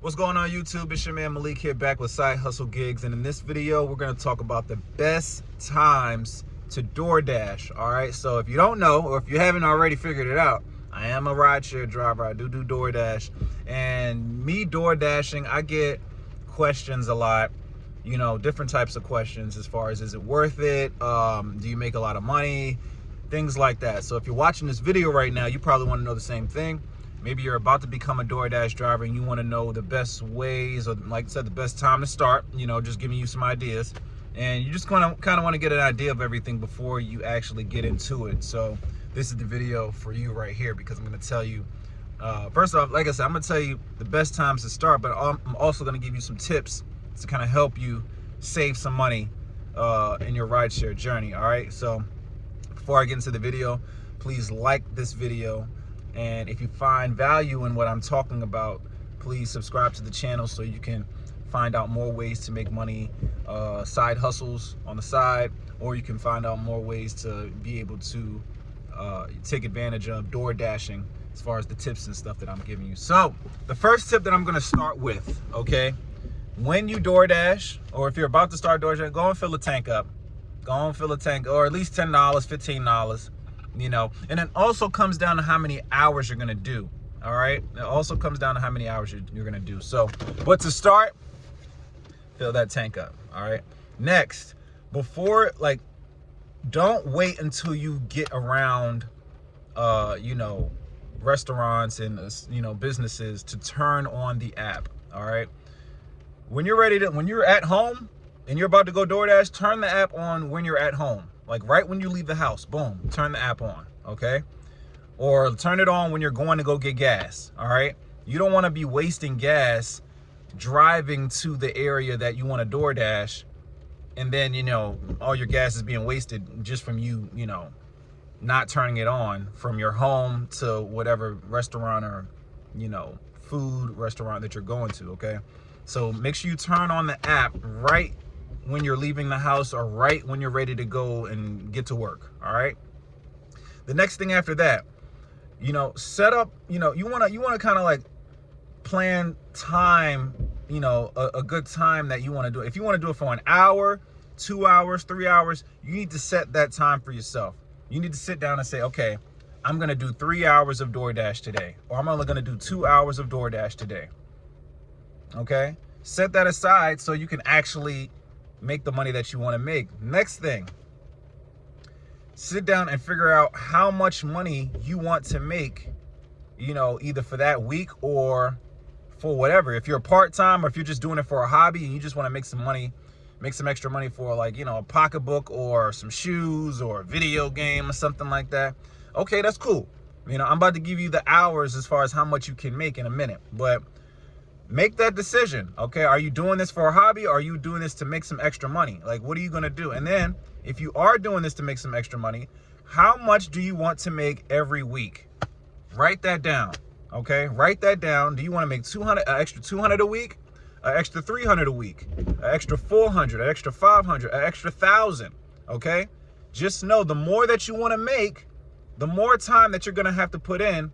What's going on, YouTube? It's your man Malik here, back with Side Hustle Gigs, and in this video we're going to talk about the best times to DoorDash. All right, so if you don't know, or if you haven't already figured it out, I am a rideshare driver. I do DoorDash, and me DoorDashing, I get questions a lot, different types of questions as far as, is it worth it? Do you make a lot of money? Things like that. So if you're watching this video right now, you probably want to know the same thing. Maybe you're about to become a DoorDash driver and you want to know the best ways, or like I said, the best time to start, just giving you some ideas. And you just kind of want to get an idea of everything before you actually get into it. So this is the video for you right here, because I'm going to tell you, first off, like I said, I'm going to tell you the best times to start, but I'm also going to give you some tips to kind of help you save some money in your rideshare journey. All right. So before I get into the video, please like this video. And if you find value in what I'm talking about, please subscribe to the channel so you can find out more ways to make money, side hustles on the side, or you can find out more ways to be able to take advantage of door dashing as far as the tips and stuff that I'm giving you. So the first tip that I'm going to start with, okay, when you DoorDash, or if you're about to start DoorDash, go and fill a tank up. Go and fill a tank, or at least $10, $15. And it also comes down to how many hours you're gonna do. All right, it also comes down to how many hours you're gonna do. So, but to start, fill that tank up. All right, next, don't wait until you get around restaurants and businesses to turn on the app. All right, when you're at home and you're about to go DoorDash, turn the app on when you're at home. Like right when you leave the house, boom, turn the app on, okay? Or turn it on when you're going to go get gas, all right? You don't want to be wasting gas driving to the area that you want to DoorDash, and then, all your gas is being wasted just from you, not turning it on from your home to whatever restaurant or, food restaurant that you're going to, okay? So make sure you turn on the app right when you're leaving the house, or right when you're ready to go and get to work. All right. The next thing after that, set up, you want to kind of like plan time, a good time that you want to do it. If you want to do it for an hour, 2 hours, 3 hours, you need to set that time for yourself. You need to sit down and say, okay, I'm going to do 3 hours of DoorDash today, or I'm only going to do 2 hours of DoorDash today. Okay. Set that aside so you can actually make the money that you want to make. Next thing, sit down and figure out how much money you want to make, either for that week or for whatever. If you're part-time, or if you're just doing it for a hobby and you just want to make some money, make some extra money for a pocketbook or some shoes or a video game or something like that. Okay, that's cool. I'm about to give you the hours as far as how much you can make in a minute, but make that decision, okay? Are you doing this for a hobby, or are you doing this to make some extra money? Like, what are you gonna do? And then, if you are doing this to make some extra money, how much do you want to make every week? Write that down, okay? Write that down. Do you want to make an extra 200 a week, an extra 300 a week, an extra 400, an extra 500, an extra 1,000, okay? Just know, the more that you want to make, the more time that you're gonna have to put in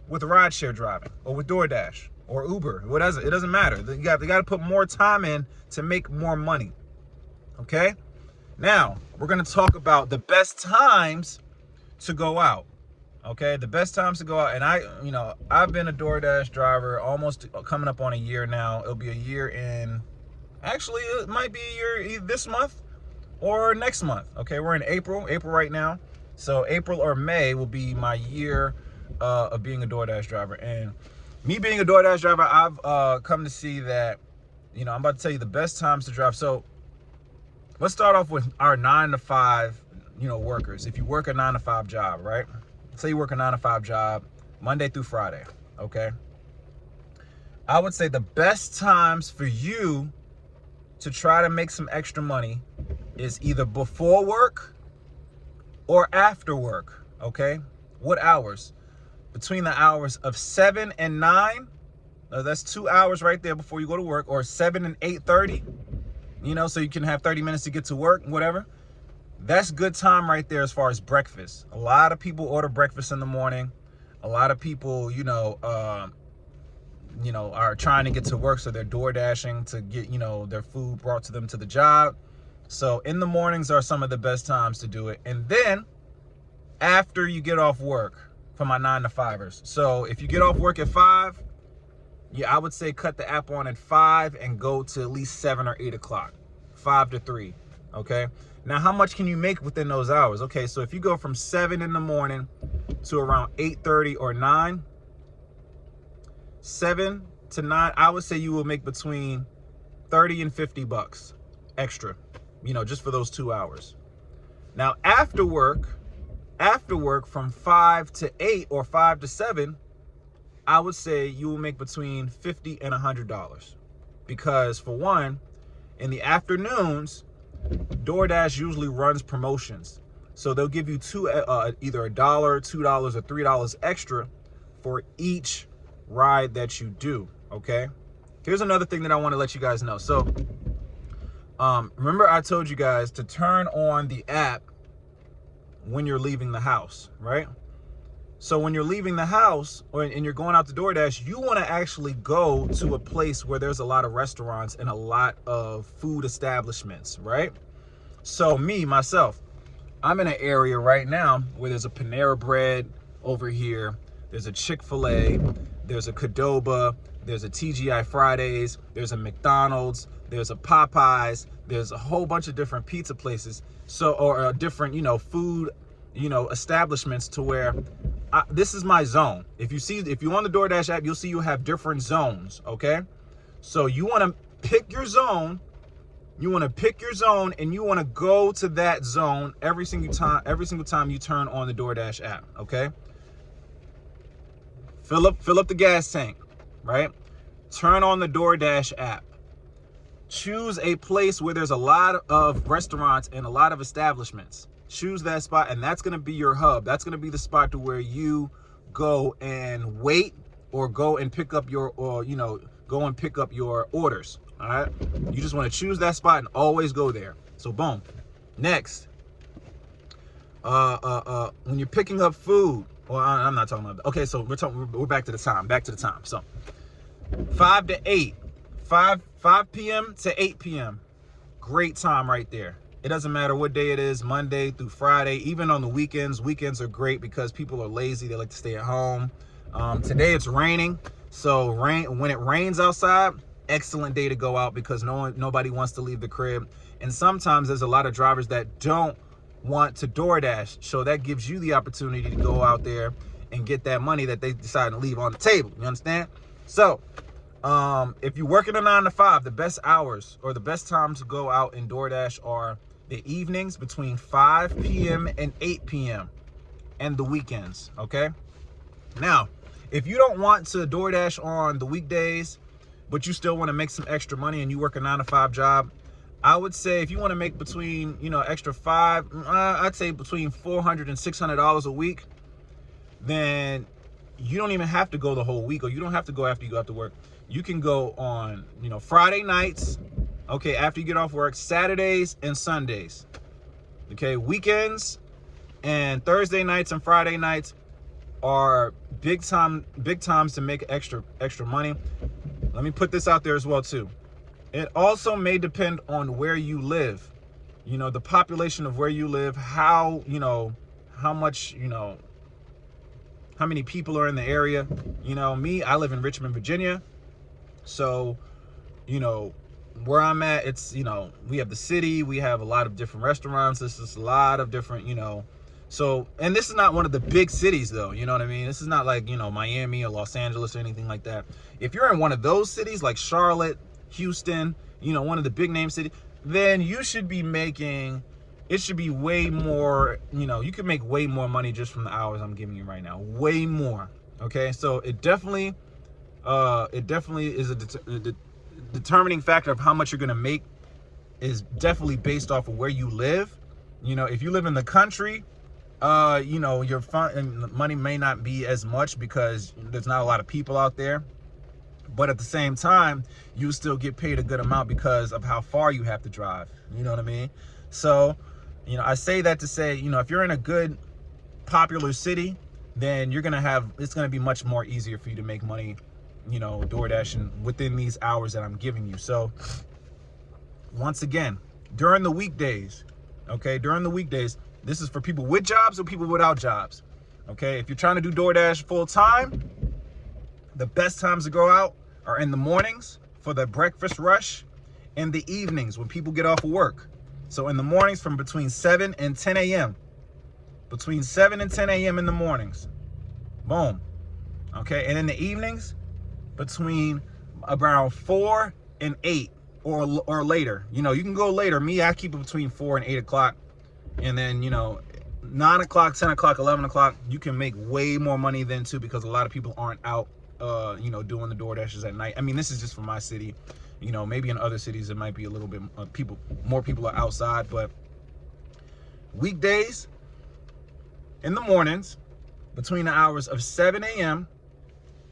with rideshare driving, or with DoorDash, or Uber, whatever. It doesn't matter. You got to put more time in to make more money. Okay? Now, we're going to talk about the best times to go out. Okay? The best times to go out. And I've been a DoorDash driver almost coming up on a year now. It'll be a year in, actually, it might be a year either this month or next month. Okay? We're in April right now. So April or May will be my year of being a DoorDash driver. And me being a DoorDash driver, I've come to see that, I'm about to tell you the best times to drive. So let's start off with our 9 to 5, workers. If you work a 9 to 5 job, right? Say you work a 9 to 5 job, Monday through Friday, okay? I would say the best times for you to try to make some extra money is either before work or after work, okay? What hours? Between the hours of 7 and 9, that's 2 hours right there before you go to work, or 7 and 8:30, so you can have 30 minutes to get to work, whatever. That's good time right there as far as breakfast. A lot of people order breakfast in the morning. A lot of people, are trying to get to work, so they're door dashing to get, their food brought to them to the job. So in the mornings are some of the best times to do it. And then after you get off work, for my 9 to 5ers. So if you get off work at 5, yeah, I would say cut the app on at 5 and go to at least 7 or 8 o'clock, 5 to 3. Okay. Now, how much can you make within those hours? Okay. So if you go from 7 in the morning to around 8:30 or 9, 7 to 9, I would say you will make between 30 and 50 bucks extra, just for those 2 hours. Now, after work from 5 to 8 or 5 to 7, I would say you will make between $50 and $100. Because for one, in the afternoons, DoorDash usually runs promotions. So they'll give you either $1, $2, or $3 extra for each ride that you do, okay? Here's another thing that I want to let you guys know. So remember I told you guys to turn on the app when you're leaving the house, right? So when you're leaving the house and you're going out to DoorDash, you want to actually go to a place where there's a lot of restaurants and a lot of food establishments, right? So myself, I'm in an area right now where there's a Panera Bread over here. There's a Chick-fil-A. There's a Qdoba. There's a TGI Fridays. There's a McDonald's. There's a Popeyes. There's a whole bunch of different pizza places. So, or different, food, establishments to where this is my zone. If you on the DoorDash app, you'll see you have different zones, okay? So you want to pick your zone. You want to pick your zone and you want to go to that zone every single time you turn on the DoorDash app, okay? Fill up the gas tank, right? Turn on the DoorDash app. Choose a place where there's a lot of restaurants and a lot of establishments. Choose that spot, and that's going to be your hub. That's going to be the spot to where you go and wait or go and pick up your orders. All right. You just want to choose that spot and always go there. So boom. Next, when you're picking up food, well, I'm not talking about that. Okay, so we're back to the time. So 5 to 8, 5 p.m. to 8 p.m. Great time right there. It doesn't matter what day it is, Monday through Friday, even on the weekends. Weekends are great because people are lazy. They like to stay at home. Today it's raining. So when it rains outside, excellent day to go out because nobody wants to leave the crib. And sometimes there's a lot of drivers that don't want to DoorDash. So that gives you the opportunity to go out there and get that money that they decide to leave on the table. You understand? So if you're working a 9 to 5, the best hours or the best time to go out and DoorDash are the evenings between 5 p.m. and 8 p.m. and the weekends, okay? Now, if you don't want to DoorDash on the weekdays, but you still want to make some extra money and you work a 9 to 5 job, I would say if you want to make between, extra I'd say between $400 and $600 a week, then you don't even have to go the whole week, or you don't have to go after you go out to work. You can go on, Friday nights, okay, after you get off work, Saturdays and Sundays, okay? Weekends and Thursday nights and Friday nights are big times to make extra money. Let me put this out there as well too. It also may depend on where you live, the population of where you live, how much, how many people are in the area. I live in Richmond, Virginia. So, where I'm at, it's, we have the city, we have a lot of different restaurants. This is a lot of different, so, and this is not one of the big cities though, you know what I mean? This is not like, Miami or Los Angeles or anything like that. If you're in one of those cities like Charlotte, Houston, one of the big name cities, then you should be making, it should be way more, you can make way more money just from the hours I'm giving you right now, way more. Okay. So it definitely is a determining factor of how much you're going to make is definitely based off of where you live. If you live in the country, your money may not be as much because there's not a lot of people out there. But at the same time, you still get paid a good amount because of how far you have to drive. You know what I mean? So, I say that to say, if you're in a good, popular city, then it's going to be much more easier for you to make money, DoorDashing within these hours that I'm giving you. So once again, during the weekdays, this is for people with jobs or people without jobs. Okay, if you're trying to do DoorDash full time, the best times to go out are in the mornings for the breakfast rush, and the evenings when people get off of work. So in the mornings from between 7 and 10 a.m. Between 7 and 10 a.m. in the mornings. Boom. Okay, and in the evenings between around 4 and 8 or later. You can go later. Me, I keep it between 4 and 8 o'clock. And then, 9 o'clock, 10 o'clock, 11 o'clock, you can make way more money then too, because a lot of people aren't out, doing the DoorDashes at night. I mean, this is just for my city. Maybe in other cities it might be a little bit more people are outside, but weekdays in the mornings between the hours of 7 a.m.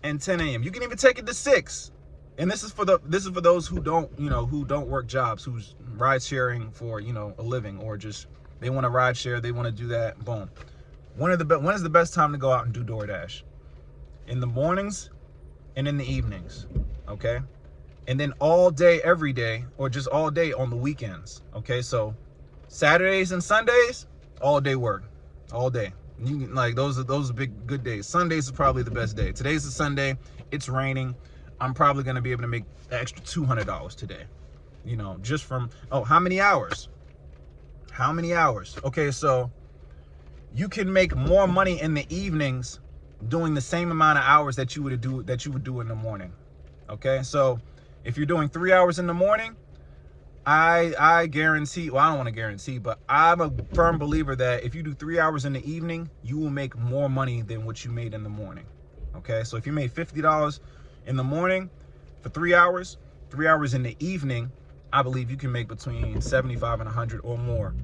and 10 a.m. You can even take it to 6. And this is for those who don't work jobs, who's ride sharing for, a living, or just they want to ride share, they want to do that. Boom. When is the best time to go out and do DoorDash? In the mornings and in the evenings. Okay? And then all day, every day, or just all day on the weekends. Okay, so Saturdays and Sundays, all day work, all day. You can, those are big good days. Sundays is probably the best day. Today's a Sunday. It's raining. I'm probably gonna be able to make an extra $200 today. Just from how many hours? How many hours? Okay, so you can make more money in the evenings doing the same amount of hours that you would do in the morning. Okay, so if you're doing 3 hours in the morning, I guarantee, well, I don't want to guarantee, but I'm a firm believer that if you do 3 hours in the evening, you will make more money than what you made in the morning. Okay, so if you made $50 in the morning for 3 hours, 3 hours in the evening, I believe you can make between 75 and 100 or more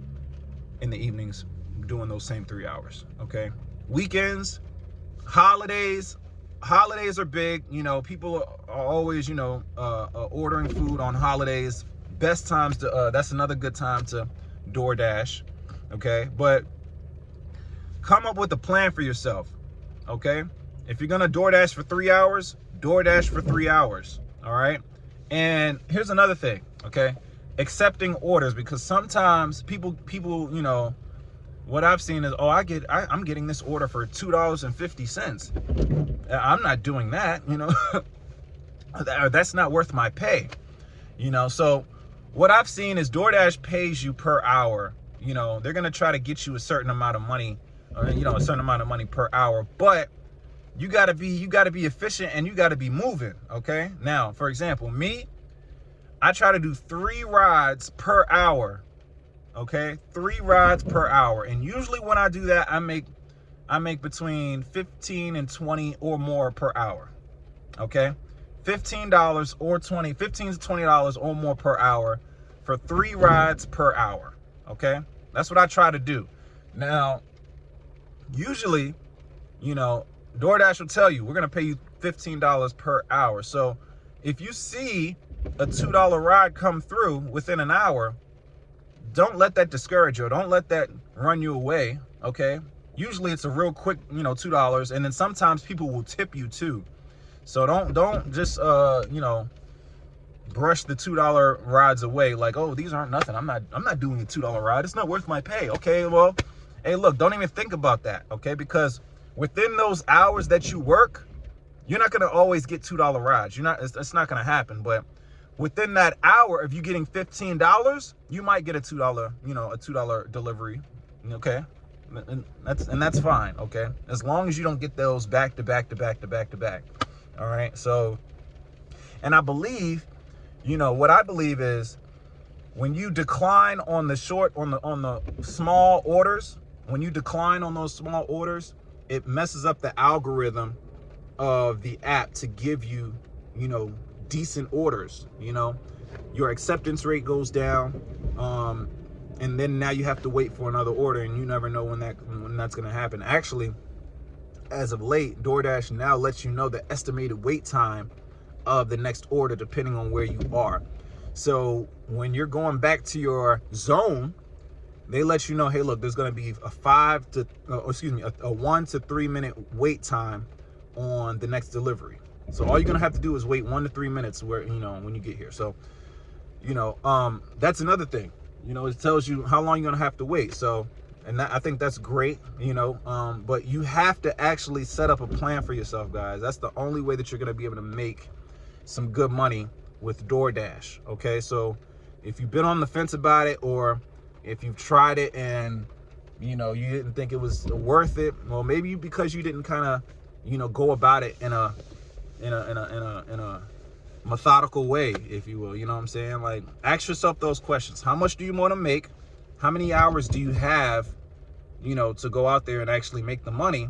in the evenings doing those same 3 hours. Okay, weekends, holidays are big. People are always, ordering food on holidays. Best times to, that's another good time to DoorDash. Okay, but come up with a plan for yourself. Okay, if you're gonna DoorDash for 3 hours, DoorDash for 3 hours. All right, and here's another thing. Okay, accepting orders, because sometimes people, what I've seen is, I'm getting this order for $2.50. I'm not doing that, that's not worth my pay, so what I've seen is DoorDash pays you per hour. They're going to try to get you a certain amount of money, a certain amount of money per hour, but you got to be efficient and you got to be moving. Okay. Now, for example, me, I try to do 3 rides per hour. Okay. 3 rides per hour. And usually when I do that, I make between 15 and 20 or more per hour. Okay. $15 or $15 to $20 or more per hour for 3 rides per hour. Okay. That's what I try to do. Now, usually, DoorDash will tell you, we're going to pay you $15 per hour. So if you see a $2 ride come through within an hour, don't let that discourage you. Don't let that run you away. Okay. Usually it's a real quick, $2. And then sometimes people will tip you too. So don't just, brush the $2 rides away. Like, oh, these aren't nothing. I'm not doing a $2 ride. It's not worth my pay. Okay. Well, hey, look, don't even think about that. Okay. Because within those hours that you work, you're not going to always get $2 rides. It's not going to happen. But within that hour, if you're getting $15, you might get a $2 delivery. Okay. And that's fine. Okay. As long as you don't get those back to back to back to back to back. All right. So, and I believe, what I believe is when you decline on the small orders, when you decline on those small orders, it messes up the algorithm of the app to give you, decent orders. Your acceptance rate goes down. And then now you have to wait for another order, and you never know when that's going to happen. Actually, as of late, DoorDash now lets you know the estimated wait time of the next order depending on where you are. So when you're going back to your zone, they let you know, hey, look, there's going to be a 1 to 3 minute wait time on the next delivery. So all you're gonna have to do is wait 1 to 3 minutes when you get here. So, that's another thing. It tells you how long you're gonna have to wait. So, and I think that's great, but you have to actually set up a plan for yourself, guys. That's the only way that you're gonna be able to make some good money with DoorDash. Okay, so if you've been on the fence about it, or if you've tried it and you didn't think it was worth it, well, maybe because you didn't kind of go about it in a methodical way, if you will. You know what I'm saying? Like, ask yourself those questions. How much do you want to make? How many hours do you have to go out there and actually make the money?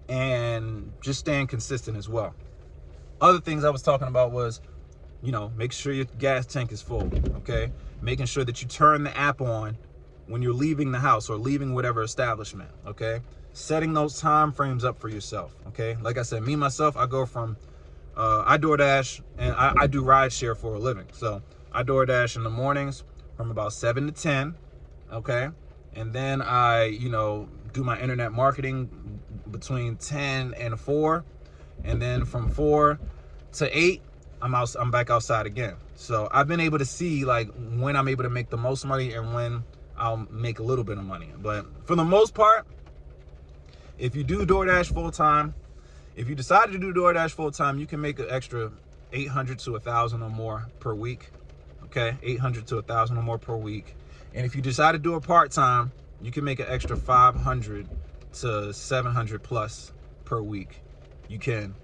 And just staying consistent as well. Other things I was talking about was, make sure your gas tank is full. Okay, making sure that you turn the app on when you're leaving the house or leaving whatever establishment. Okay, setting those time frames up for yourself. Okay, like I said, me myself, I go from I DoorDash, and I do ride share for a living. So I DoorDash in the mornings from about 7 to 10. Okay, and then I do my internet marketing between 10 and 4, and then from 4 to 8 I'm back outside again. So I've been able to see like when I'm able to make the most money and when I'll make a little bit of money. But for the most part, if you do DoorDash full time, if you decide to do DoorDash full time, you can make an extra 800 to 1,000 or more per week. Okay, 800 to 1,000 or more per week. And if you decide to do it part time, you can make an extra 500 to 700 plus per week. You can,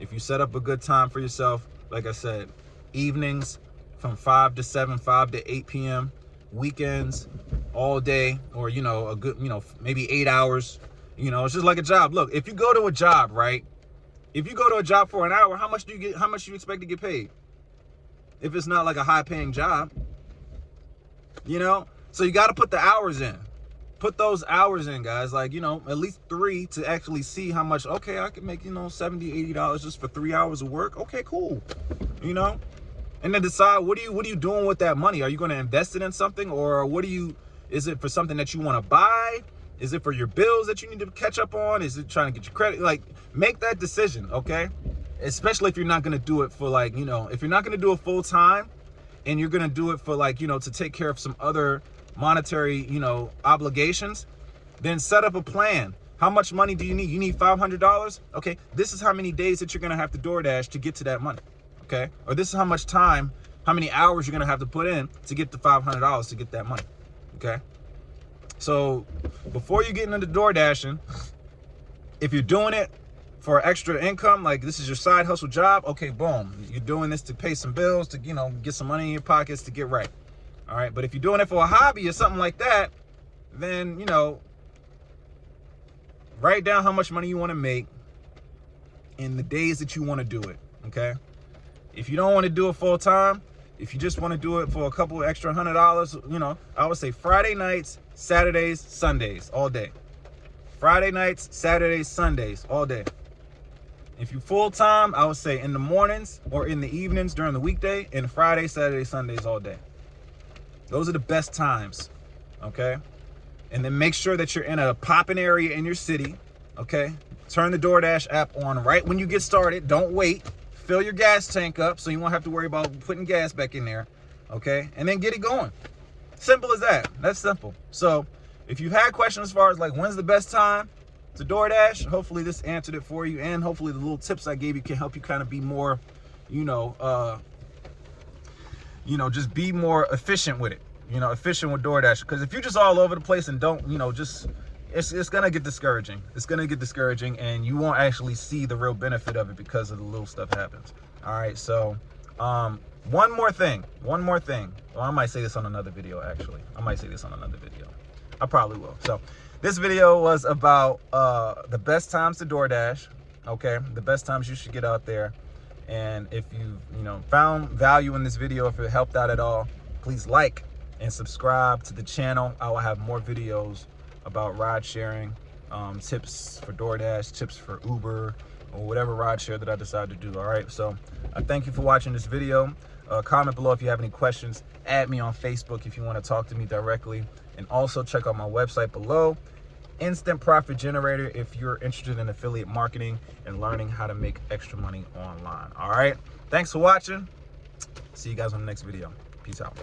if you set up a good time for yourself. Like I said, evenings from 5 to 7, 5 to 8 p.m. Weekends, all day, or a good, maybe 8 hours. It's just like a job. Look, if you go to a job, right? If you go to a job for an hour, how much do you expect to get paid? If it's not like a high paying job, so you got to put the hours in. Put those hours in, guys. Like, at least 3 to actually see how much. Okay, I can make, $70, $80 just for 3 hours of work. Okay, cool. And then decide what are you doing with that money? Are you going to invest it in something, or is it for something that you want to buy? Is it for your bills that you need to catch up on? Is it trying to get your credit? Like, make that decision, okay? Especially if you're not going to do it for if you're not going to do it full time, and you're going to do it for to take care of some other monetary, obligations, then set up a plan. How much money do you need? You need $500? Okay, this is how many days that you're going to have to DoorDash to get to that money. Okay, or this is how much time, how many hours you're going to have to put in to get the $500 to get that money. Okay, so before you get into DoorDashing, if you're doing it for extra income, like this is your side hustle job, okay, boom, you're doing this to pay some bills, to get some money in your pockets, to get right. All right, but if you're doing it for a hobby or something like that, then write down how much money you want to make in the days that you want to do it. Okay, if you don't want to do it full time, if you just want to do it for a couple extra $100, I would say Friday nights, Saturdays, Sundays, all day. Friday nights, Saturdays, Sundays, all day. If you're full time, I would say in the mornings or in the evenings during the weekday, and Friday, Saturday, Sundays, all day. Those are the best times, okay? And then make sure that you're in a popping area in your city, okay? Turn the DoorDash app on right when you get started. Don't wait. Fill your gas tank up so you won't have to worry about putting gas back in there, okay? And then get it going. Simple as that. That's simple. So if you've had questions as far as when's the best time to DoorDash, hopefully this answered it for you, and hopefully the little tips I gave you can help you kind of be more, just be more efficient with it, efficient with DoorDash. Because if you're just all over the place and don't, it's going to get discouraging. It's going to get discouraging, and you won't actually see the real benefit of it because of the little stuff happens. All right, so one more thing. Well, I might say this on another video, actually. I probably will. So this video was about the best times to DoorDash, okay? The best times you should get out there. And if you found value in this video, if it helped out at all, please like and subscribe to the channel. I will have more videos about ride sharing, tips for DoorDash, tips for Uber, or whatever ride share that I decide to do. All right, so I thank you for watching this video. Comment below if you have any questions. Add me on Facebook if you want to talk to me directly, and also check out my website below. instant profit generator if you're interested in affiliate marketing and learning how to make extra money online. All right. Thanks for watching. See you guys on the next video. Peace out.